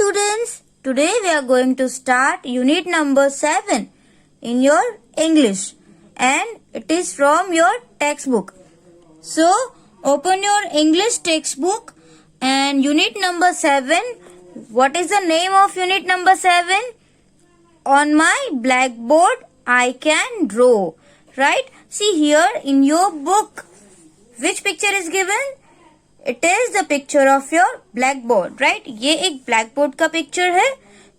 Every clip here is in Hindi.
students, today we are going to start unit number 7 in your English and it is from your textbook. So, open your English textbook and unit number 7. What is the name of unit number 7? On my blackboard I can draw. Right? See here in your book, which picture is given? It is the picture of your blackboard, right? ये एक blackboard का picture है.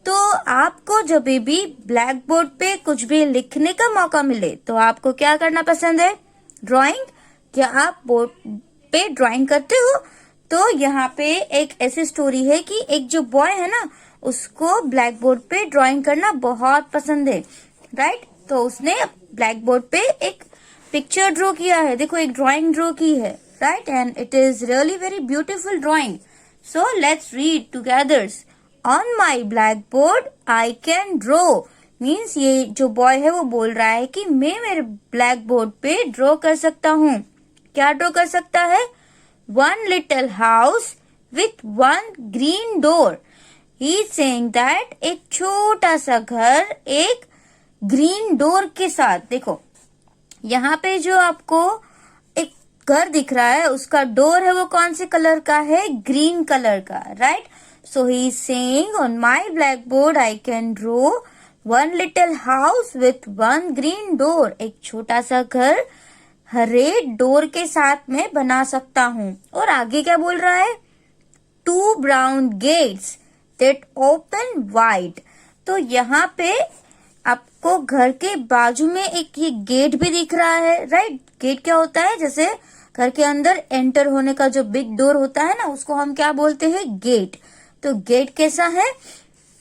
तो आपको जब भी blackboard पे कुछ भी लिखने का मौका मिले तो आपको क्या करना पसंद है? ड्राइंग. क्या आप बोर्ड पे ड्राइंग करते हो? तो यहाँ पे एक ऐसी स्टोरी है कि एक जो बॉय है ना, उसको ब्लैक बोर्ड पे ड्राइंग करना बहुत पसंद है, राइट? तो उसने ब्लैक बोर्ड पे एक पिक्चर ड्रॉ किया है. देखो, एक ड्राइंग ड्रॉ की है, right? And it is really very beautiful drawing. So let's read together. On my black board I can draw means ये जो बॉय है वो बोल रहा है कि मैं मेरे ब्लैक बोर्ड पे ड्रॉ कर सकता हूँ. क्या ड्रॉ कर सकता है? One little house with one green door. He is saying that एक छोटा सा घर एक ग्रीन डोर के साथ. देखो, यहाँ पे जो आपको एक घर दिख रहा है उसका डोर है वो कौन से कलर का है? ग्रीन कलर का, right? So he is saying on my black board I can draw one little house with one green door. एक छोटा सा घर हरे डोर के साथ में बना सकता हूँ. और आगे क्या बोल रहा है? Two brown gates that open wide. तो यहाँ पे आपको घर के बाजू में एक ये गेट भी दिख रहा है, राइट? गेट क्या होता है? जैसे घर के अंदर एंटर होने का जो बिग डोर होता है ना, उसको हम क्या बोलते हैं? गेट. तो गेट कैसा है?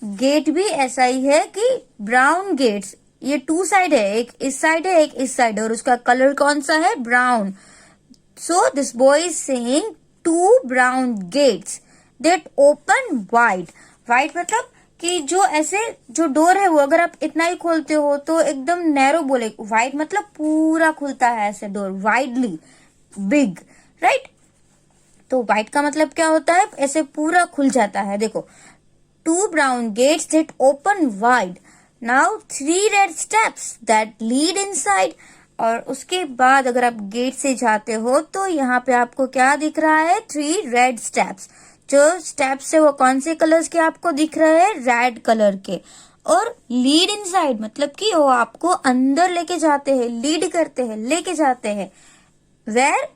गेट भी ऐसा ही है कि ब्राउन गेट्स. ये टू साइड है, एक इस साइड है एक इस साइड है, और उसका कलर कौन सा है? Brown. So this boy is saying two brown gates that open wide. Wide मतलब कि जो ऐसे जो डोर है वो अगर आप इतना ही खोलते हो तो एकदम नैरो बोले. वाइड मतलब पूरा खुलता है ऐसे डोर, वाइडली बिग, राइट? तो वाइड का मतलब क्या होता है? ऐसे पूरा खुल जाता है. देखो, two brown gates that open wide. Now three red steps that lead inside. और उसके बाद अगर आप गेट से जाते हो तो यहाँ पे आपको क्या दिख रहा है? Three red steps. जो स्टेप्स है वो कौन से कलर्स के आपको दिख रहे हैं? रेड कलर के. और लीड इनसाइड मतलब कि वो आपको अंदर लेके जाते हैं, लीड करते हैं, लेके जाते हैं. Where?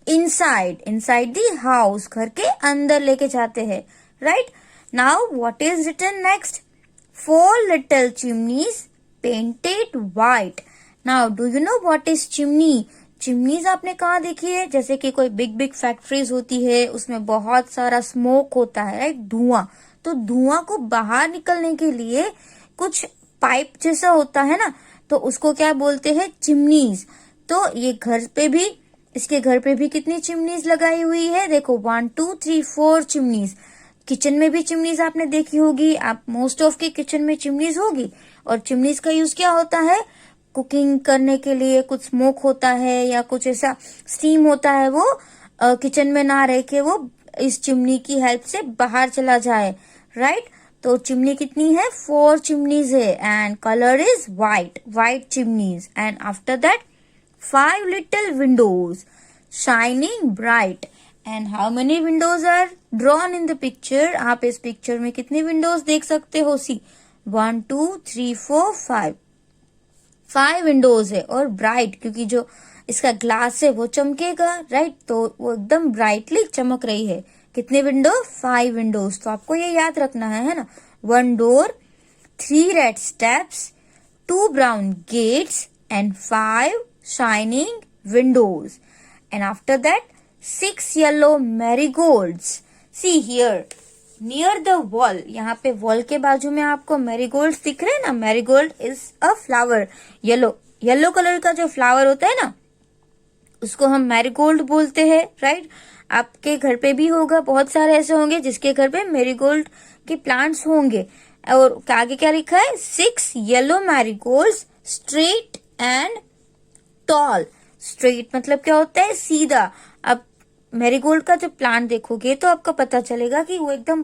Inside. Inside the house, घर के अंदर लेके जाते हैं, right? Now what is written next? Four little chimneys painted white. Now do you know what is chimney? Chimneys आपने कहाँ देखी है? जैसे कि कोई बिग बिग फैक्ट्रीज होती है, उसमें बहुत सारा स्मोक होता है, राइट? धुआं. तो धुआं को बाहर निकलने के लिए कुछ पाइप जैसा होता है ना, तो उसको क्या बोलते हैं? चिमनीज. तो ये घर पे भी, इसके घर पे भी कितनी चिमनीज लगाई हुई है? देखो, 1 2 3 4 चिमनीज. किचन में भी चिमनीज आपने देखी होगी, आप मोस्ट ऑफ के किचन में चिमनीज होगी. और चिमनीज का यूज क्या होता है? कुकिंग करने के लिए. कुछ स्मोक होता है या कुछ ऐसा स्टीम होता है, वो किचन में ना रह के वो इस चिमनी की हेल्प से बाहर चला जाए, राइट? तो चिमनी कितनी है? 4 चिमनीज है and colour is white. White chimneys. And after that 5 little windows shining bright. And how many windows are drawn in the picture? आप इस पिक्चर में कितनी विंडोज देख सकते हो? सी 1 2 3 4 5. 5 विंडोज है. और ब्राइट क्योंकि जो इसका ग्लास है वो चमकेगा, राइट? तो वो एकदम ब्राइटली चमक रही है. कितने विंडो? 5 विंडोज. तो आपको ये याद रखना है ना? 1 door, 3 red steps, 2 brown gates and 5 shining windows. And after that 6 yellow marigolds. See here near the wall. यहाँ पे वॉल के बाजू में आपको मैरीगोल्ड दिख रहे हैं ना? Marigold is a flower. Yellow colour का जो फ्लावर होता है ना, उसको हम मैरीगोल्ड बोलते हैं, राइट? आपके घर पे भी होगा, बहुत सारे ऐसे होंगे जिसके घर पे मैरीगोल्ड के प्लांट्स होंगे. और आगे क्या लिखा है? 6 yellow marigolds straight and tall. Straight मतलब क्या होता है? सीधा. अब मैरीगोल्ड का जब प्लांट देखोगे तो आपको पता चलेगा कि वो एकदम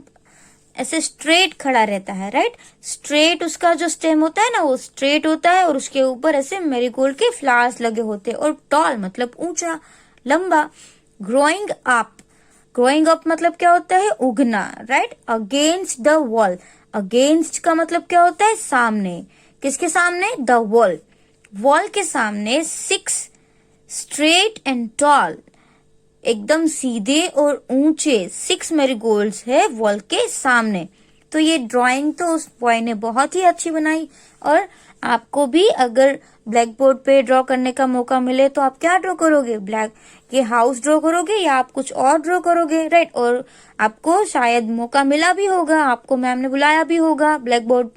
ऐसे स्ट्रेट खड़ा रहता है, राइट। स्ट्रेट उसका जो स्टेम होता है ना वो स्ट्रेट होता है और उसके ऊपर ऐसे मैरीगोल्ड के फ्लावर्स लगे होते हैं। और टॉल मतलब ऊंचा, लंबा। ग्रोइंग अप, ग्रोइंग अप मतलब क्या होता है? उगना, right. Against the wall, against का मतलब क्या होता है? सामने। किसके सामने? द वॉल, वॉल के सामने। 6 स्ट्रेट एंड टॉल, एकदम सीधे और ऊंचे 6 मैरीगोल्ड्स है वॉल के सामने। तो ये ड्राइंग तो उस बॉय ने बहुत ही अच्छी बनाई। और आपको भी अगर ब्लैक बोर्ड पे ड्रॉ करने का मौका मिले तो आप क्या ड्रॉ करोगे? ब्लैक ये हाउस ड्रॉ करोगे या आप कुछ और ड्रॉ करोगे, राइट। और आपको शायद मौका मिला भी होगा, आपको मैम ने बुलाया भी होगा। ब्लैक बोर्ड,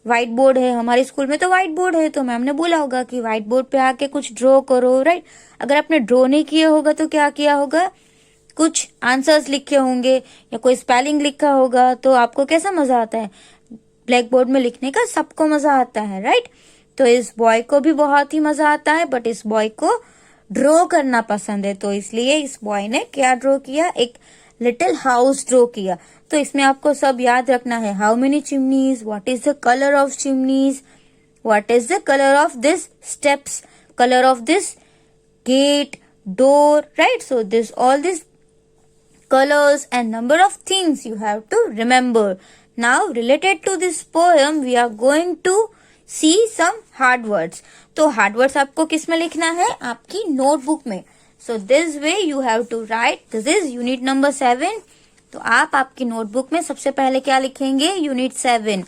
व्हाइट बोर्ड है हमारे स्कूल में तो व्हाइट बोर्ड है, तो मैम ने बोला होगा कि व्हाइट बोर्ड पे आके कुछ ड्रॉ करो, राइट। अगर आपने ड्रॉ नहीं किया होगा तो क्या किया होगा? कुछ आंसर्स लिखे होंगे या कोई स्पेलिंग लिखा होगा। तो आपको कैसा मजा आता है? ब्लैक बोर्ड में लिखने का सबको मजा आता है, राइट। तो इस बॉय को भी बहुत ही मजा आता है, बट इस बॉय को ड्रॉ करना पसंद है, तो इसलिए इस बॉय ने क्या ड्रॉ किया? एक लिटिल हाउस ड्रॉ किया। तो इसमें आपको सब याद रखना है। How many chimneys, what is the colour of chimneys, what is the colour of this steps, colour of this gate, door, right? So this all these colors and number of things you have to remember. Now related to this poem we are going to see some hard words. तो hard words आपको किस में लिखना है? आपकी नोटबुक में. So this way you have to write. This is unit number 7. तो आप आपकी नोटबुक में सबसे पहले क्या लिखेंगे? यूनिट 7.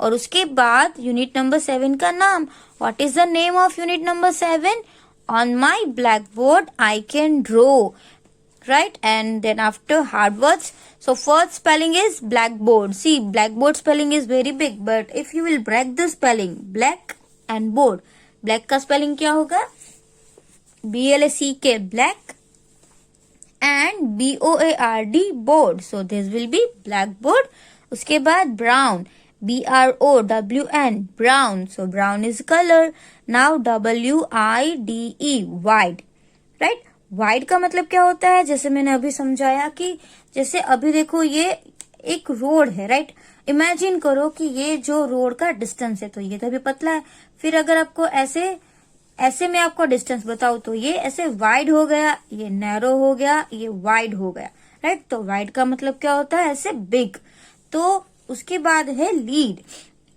और उसके बाद यूनिट नंबर 7 का नाम. What is the name of unit number 7? On my blackboard I can draw, right? And then after hard words, so first spelling is blackboard. See, blackboard spelling is very big, but if you will break the spelling, black and board, black का spelling क्या होगा? BLACK, black, and BOARD, board. So this will be blackboard. उसके बाद brown, BROWN, brown. So brown is color. Now WIDE, wide, right? Wide का मतलब क्या होता है? जैसे मैंने अभी समझाया कि जैसे अभी देखो ये एक रोड है, राइट। इमेजिन करो कि ये जो रोड का डिस्टेंस है, तो ये तो अभी पतला है। फिर अगर आपको ऐसे में आपको डिस्टेंस बताओ तो ये ऐसे वाइड हो गया, ये नैरो हो गया, ये वाइड हो गया, राइट। तो वाइड का मतलब क्या होता है? ऐसे बिग। तो उसके बाद है लीड,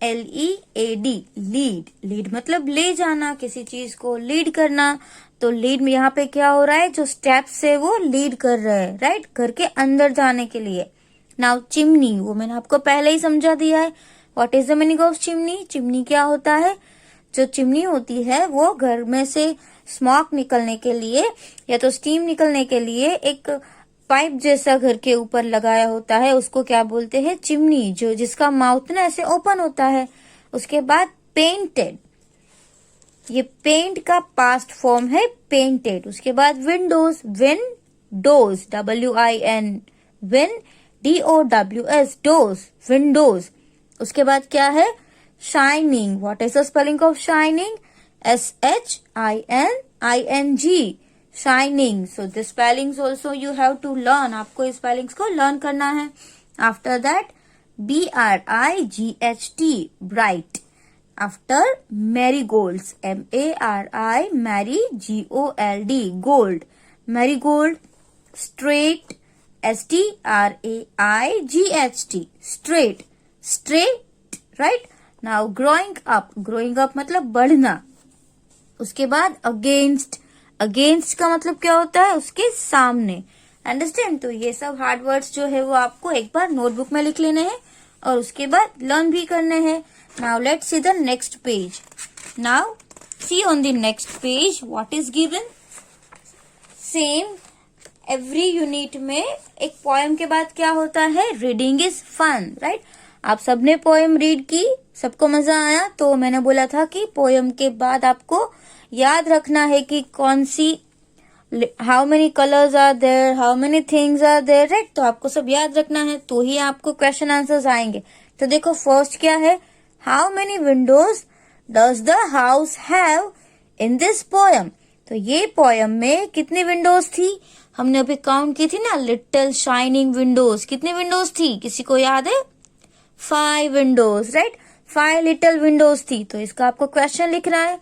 LEAD, लीड। लीड मतलब ले जाना, किसी चीज को लीड करना। तो लीड में यहाँ पे क्या हो रहा है? जो स्टेप्स है वो लीड कर रहे हैं, राइट, घर के अंदर जाने के लिए। नाउ चिमनी, वो मैंने आपको पहले ही समझा दिया है। What is the meaning of chimney? Chimney क्या होता है? जो चिमनी होती है वो घर में से स्मोक निकलने के लिए या तो स्टीम निकलने के लिए एक पाइप जैसा घर के ऊपर लगाया होता है, उसको क्या बोलते हैं? चिमनी। जो जिसका माउथ ना ऐसे ओपन होता है। उसके बाद पेंटेड, ये पेंट का पास्ट फॉर्म है पेंटेड। उसके बाद windows, windows, WIN, win, DOWS, dows, windows. उसके बाद क्या है? Shining. What is the spelling of shining? SHINING, shining. So the spellings also you have to learn, आपको स्पेलिंग्स को लर्न करना है। After that BRIGHT, bright. After marigolds, MARI, mari, GOLD, gold, marigold. Straight, STRAIGHT, straight, straight, right. Now growing up, growing up मतलब बढ़ना। उसके बाद अगेंस्ट, अगेंस्ट का मतलब क्या होता है? उसके सामने। अंडरस्टैंड? तो ये सब हार्ड वर्ड्स जो है वो आपको एक बार नोटबुक में लिख लेने हैं और उसके बाद लर्न भी करने हैं। Now let's see the next page. Now see on the next page what is given. Same every unit में एक पोएम के बाद क्या होता है? Reading is fun, right. आप सबने पोएम रीड की, सबको मजा आया। तो मैंने बोला था कि पोएम के बाद आपको याद रखना है कि कौन सी, how many colours are there, how many things are there, right. तो आपको सब याद रखना है तो ही आपको क्वेश्चन आंसर्स आएंगे। तो देखो फर्स्ट क्या है? How many windows does the house have in this poem. तो ये पोएम में कितनी विंडोज थी? हमने अभी काउंट की थी ना, लिटिल शाइनिंग विंडोज। कितनी विंडोज थी? किसी को याद है? 5 विंडोज, राइट, 5 लिटिल विंडोज थी, तो इसका आपको क्वेश्चन लिखना है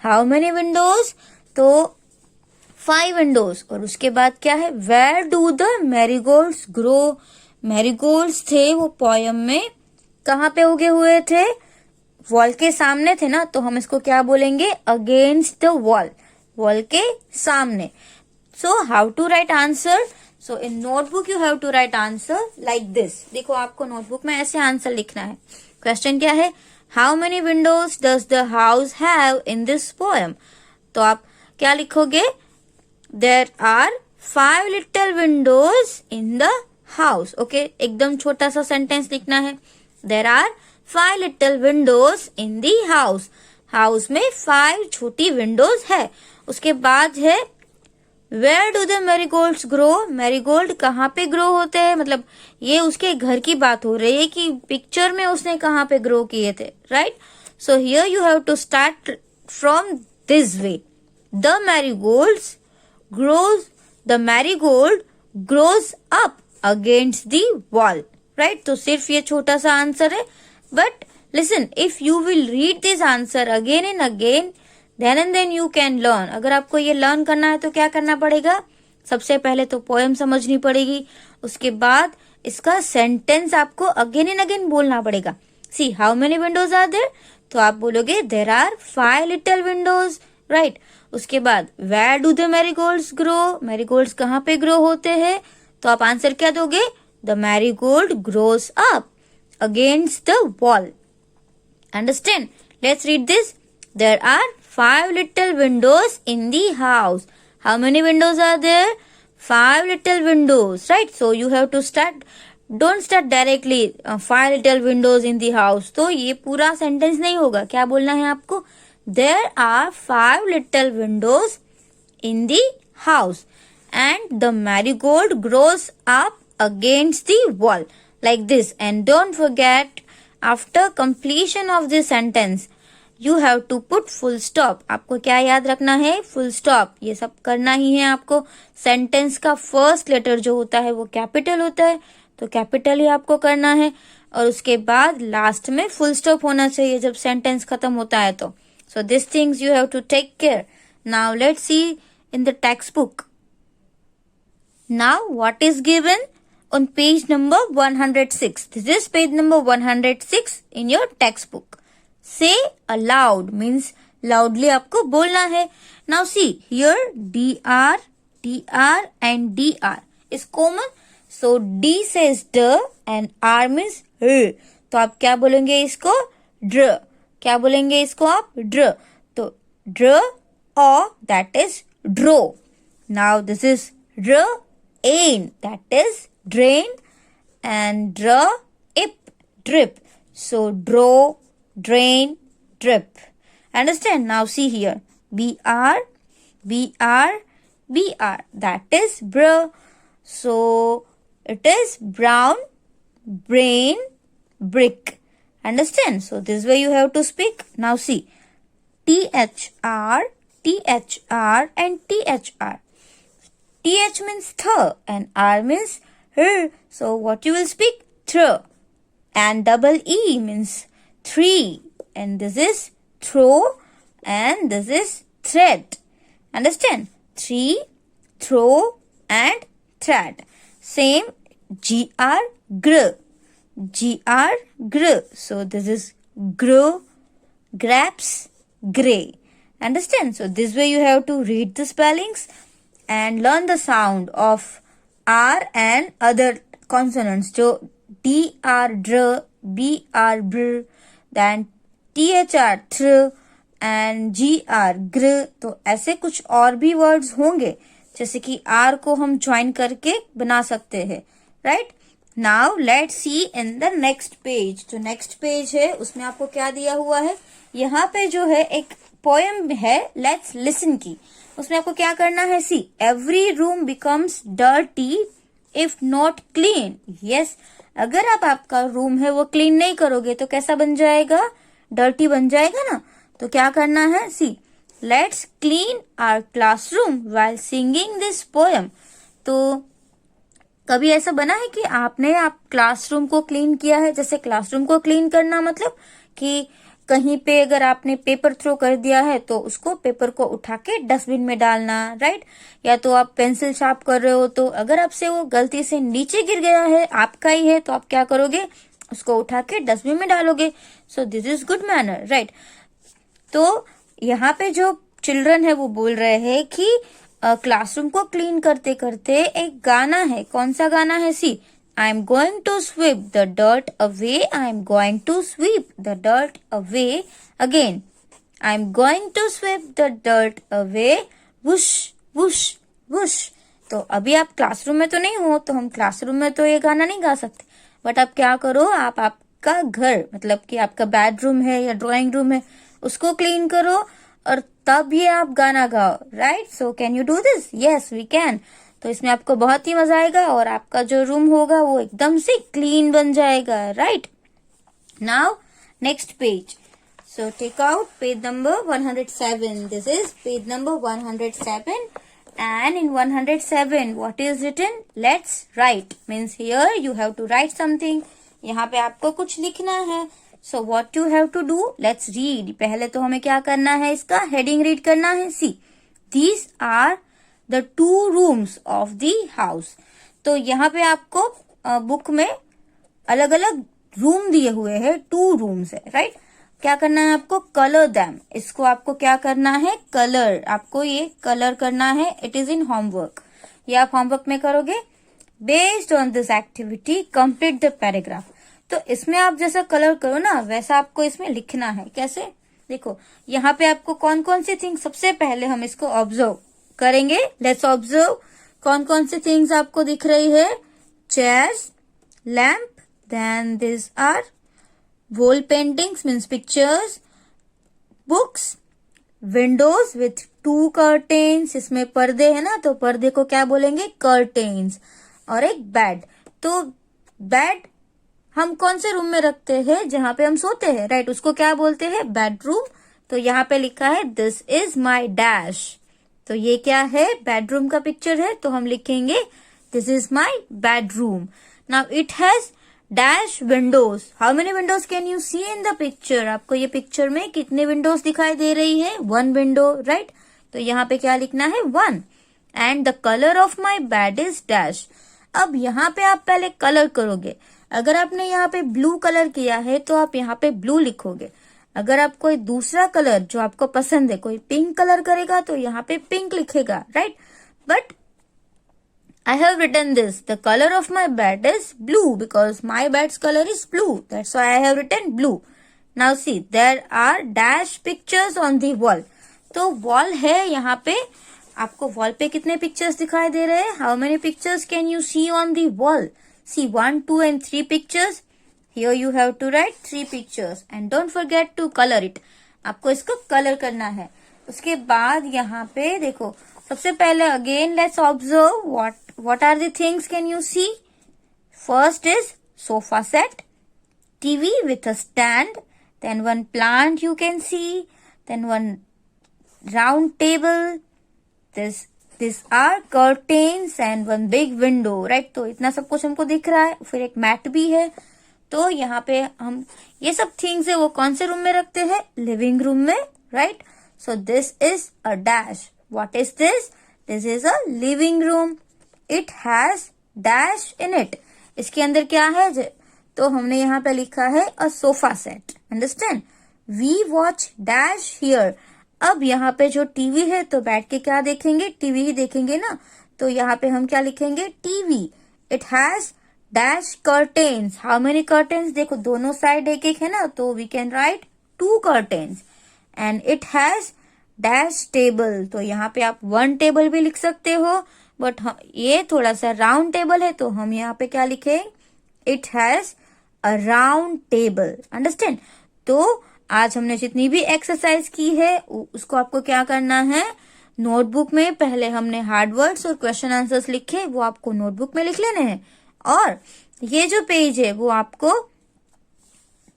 हाउ मेनी विंडोज, तो 5 विंडोज। और उसके बाद क्या है, where do the marigolds grow, marigolds थे वो पोयम में कहाँ पे उगे हुए थे, वॉल के सामने थे ना, तो हम इसको क्या बोलेंगे, अगेंस्ट द वॉल, वॉल के सामने। So how to write answer, so in notebook you have to write answer like this. देखो आपको नोटबुक में ऐसे आंसर लिखना है। क्वेश्चन क्या है, how many windows does the house have in this poem, तो आप क्या लिखोगे, there are 5 little windows in the house. Okay, एकदम छोटा सा सेंटेंस लिखना है, there are 5 little windows in the house, house में 5 छोटी विंडोज है। उसके बाद है where do the marigolds grow, marigold कहाँ पे ग्रो होते हैं, मतलब ये उसके घर की बात हो रही है कि पिक्चर में उसने कहाँ पे ग्रो किए थे, right. So here you have to start from this way, the marigolds grows, the marigold grows up against the wall, right. तो सिर्फ ये छोटा सा आंसर है, but listen, if you will read this answer again and again, then and then you can learn. अगर आपको ये लर्न करना है तो क्या करना पड़ेगा, सबसे पहले तो पोएम समझनी पड़ेगी, उसके बाद इसका सेंटेंस आपको अगेन एंड अगेन बोलना पड़ेगा। See how many windows are there, तो आप बोलोगे there are 5 little windows, right. उसके बाद where do the marigolds grow, marigolds कहाँ पे ग्रो होते हैं, तो आप आंसर क्या दोगे, the marigold grows up against the wall. Understand, let's read this, there are 5 little windows in the house. How many windows are there? 5 little windows, right? So you have to start, don't start directly 5 little windows in the house. तो ये पूरा सेंटेंस नहीं होगा, क्या बोलना है आपको, there are 5 little windows in the house and the marigold grows up against the wall like this. And don't forget, after completion of this sentence you have to put full stop, आपको क्या याद रखना है, फुल स्टॉप, ये सब करना ही है आपको। सेंटेंस का फर्स्ट लेटर जो होता है वो कैपिटल होता है, तो कैपिटल ही आपको करना है, और उसके बाद लास्ट में फुल स्टॉप होना चाहिए जब सेंटेंस खत्म होता है तो। So this things you have to take care. Now let's see in the text book, now what is given on page number 106. This is page number 106 in your textbook. Say aloud means loudly आपको बोलना है. Now see here dr, tr and dr is common. So d says d and r means r. तो आप क्या बोलेंगे इसको, dr. क्या बोलेंगे इसको आप, dr. तो dr or that is draw. Now this is rain, that is drain, and drip, drip. So draw, drain, drip. Understand? Now see here, br, br, br. That is br. So it is brown, brain, brick. Understand? So this way you have to speak. Now see, thr, thr and thr. Th means th and r means r. So what you will speak? Thr. And double e means three. And this is throw and this is thread. Understand? Three, throw and thread. Same gr, gr. Gr, gr. So this is grow, grapes, gray. Understand? So this way you have to read the spellings and learn the sound of R and other consonants. जो D R dr, B R br, then T H R thr and G R gr. तो ऐसे कुछ और भी वर्ड्स होंगे जैसे कि R को हम ज्वाइन करके बना सकते हैं, right. Now let's see in the next page. जो नेक्स्ट पेज है उसमें आपको क्या दिया हुआ है, यहाँ पे जो है एक पोएम है लेट्स लिसन की. उसमें आपको क्या करना है, see every room becomes dirty if not clean. Yes, अगर आप आपका रूम है वो क्लीन नहीं करोगे तो कैसा बन जाएगा, डर्टी बन जाएगा ना. तो क्या करना है, see let's clean our classroom while singing this poem. तो कभी ऐसा बना है कि आप क्लासरूम को क्लीन किया है? जैसे क्लासरूम को क्लीन करना मतलब कि कहीं पे अगर आपने पेपर थ्रो कर दिया है तो उसको पेपर को उठा के डस्टबिन में डालना, राइट? या तो आप पेंसिल शार्प कर रहे हो तो अगर आपसे वो गलती से नीचे गिर गया है, आपका ही है, तो आप क्या करोगे? उसको उठा के डस्टबिन में डालोगे. So this is good manner, right? तो यहाँ पे जो चिल्ड्रन है वो बोल रहे हैं कि क्लासरूम को क्लीन करते करते एक गाना है. कौन सा गाना है? सी, I am going to sweep the dirt away. I am going to sweep the dirt away again. I am going to sweep the dirt away. Whoosh, whoosh, whoosh. तो अभी आप क्लासरूम में तो नहीं हो, तो हम क्लासरूम में तो ये गाना नहीं गा सकते. बट आप क्या करो, आपका घर मतलब कि आपका बेडरूम है या ड्राइंग रूम है, उसको क्लीन करो और तब ये आप गाना गाओ, right? So can you do this? Yes, we can. तो इसमें आपको बहुत ही मजा आएगा और आपका जो रूम होगा वो एकदम से क्लीन बन जाएगा, right? Now next page. So take out page number 107. This is page number 107. And in 107, what is written? Let's write. Means here you have to write something. यहाँ पे आपको कुछ लिखना है. So what you have to do? Let's read. पहले तो हमें क्या करना है? इसका हेडिंग रीड करना है. See, these are the two rooms of the house. तो यहाँ पे आपको बुक में अलग अलग रूम दिए हुए हैं. 2 रूम्स है, राइट? क्या करना है आपको? Colour them. इसको आपको क्या करना है? कलर. आपको ये कलर करना है. It is in homework. ये आप होमवर्क में करोगे. Based on this activity complete the paragraph. तो इसमें आप जैसा कलर करो ना, वैसा आपको इसमें लिखना है. कैसे? देखो, यहाँ पे आपको कौन कौन सी थिंग्स, सबसे पहले हम इसको ऑब्जर्व करेंगे. Let's observe. कौन कौन सी थिंग्स आपको दिख रही है? Chairs, lamp, then this are wall paintings means pictures, books, windows with 2 curtains. इसमें पर्दे है ना, तो पर्दे को क्या बोलेंगे? curtains. और एक बेड. तो बेड हम कौन से रूम में रखते हैं? जहां पे हम सोते हैं, राइट? उसको क्या बोलते हैं? बेडरूम. तो यहाँ पे लिखा है दिस इज माई डैश. तो ये क्या है? बेडरूम का पिक्चर है, तो हम लिखेंगे this is my bedroom. Now it has dash windows. How many windows can you see in the picture? आपको ये पिक्चर में कितने विंडोज दिखाई दे रही है? 1 विंडो, राइट? तो यहाँ पे क्या लिखना है? 1. And the colour of my bed is dash. अब यहाँ पे आप पहले कलर करोगे. अगर आपने यहाँ पे ब्लू कलर किया है तो आप यहाँ पे ब्लू लिखोगे. अगर आप कोई दूसरा कलर जो आपको पसंद है, कोई पिंक कलर करेगा तो यहाँ पे पिंक लिखेगा, right? But I have written this. The color of my bed is blue because my bed's color is blue. That's why I have written blue. Now see, there are dash pictures on the wall. तो wall है यहाँ पे. आपको wall पे कितने pictures दिखाई दे रहे हैं? How many pictures can you see on the wall? See 1, 2 and 3 pictures. Here you have to write 3 pictures and don't forget to color it. आपको इसको color करना है. उसके बाद यहाँ पे देखो, सबसे पहले again let's observe what are the things can you see? First is sofa set, TV with a stand, then one plant you can see, then one round table, this are curtains and one big window, right? तो इतना सब कुछ हमको दिख रहा है. फिर एक मैट भी है. तो यहाँ पे हम ये सब थिंग्स है वो कौन से रूम में रखते हैं? लिविंग रूम में, right? So this is a dash. What is this? This is a living room. It has dash in it. इसके अंदर क्या है? तो हमने यहाँ पे लिखा है a sofa set. Understand? We watch dash here. अब यहाँ पे जो टीवी है तो बैठ के क्या देखेंगे? टीवी ही देखेंगे ना. तो यहाँ पे हम क्या लिखेंगे? TV. It has dash curtains. How many curtains? देखो दोनों साइड एक एक है ना, तो we can write 2 curtains. And it has dash table. तो यहाँ पे आप 1 टेबल भी लिख सकते हो, बट ये थोड़ा सा राउंड टेबल है तो हम यहाँ पे क्या लिखे? It has a round table. Understand? तो आज हमने जितनी भी एक्सरसाइज की है उसको आपको क्या करना है? नोटबुक में पहले हमने हार्ड वर्ड्स और क्वेश्चन आंसर्स लिखे, वो आपको नोटबुक में लिख लेने हैं. और ये जो पेज है वो आपको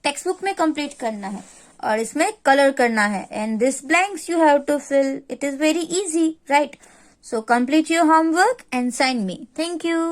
टेक्स्ट बुक में कंप्लीट करना है और इसमें कलर करना है. And this blanks you have to fill. It is very easy, right? So complete your homework and sign me. Thank you.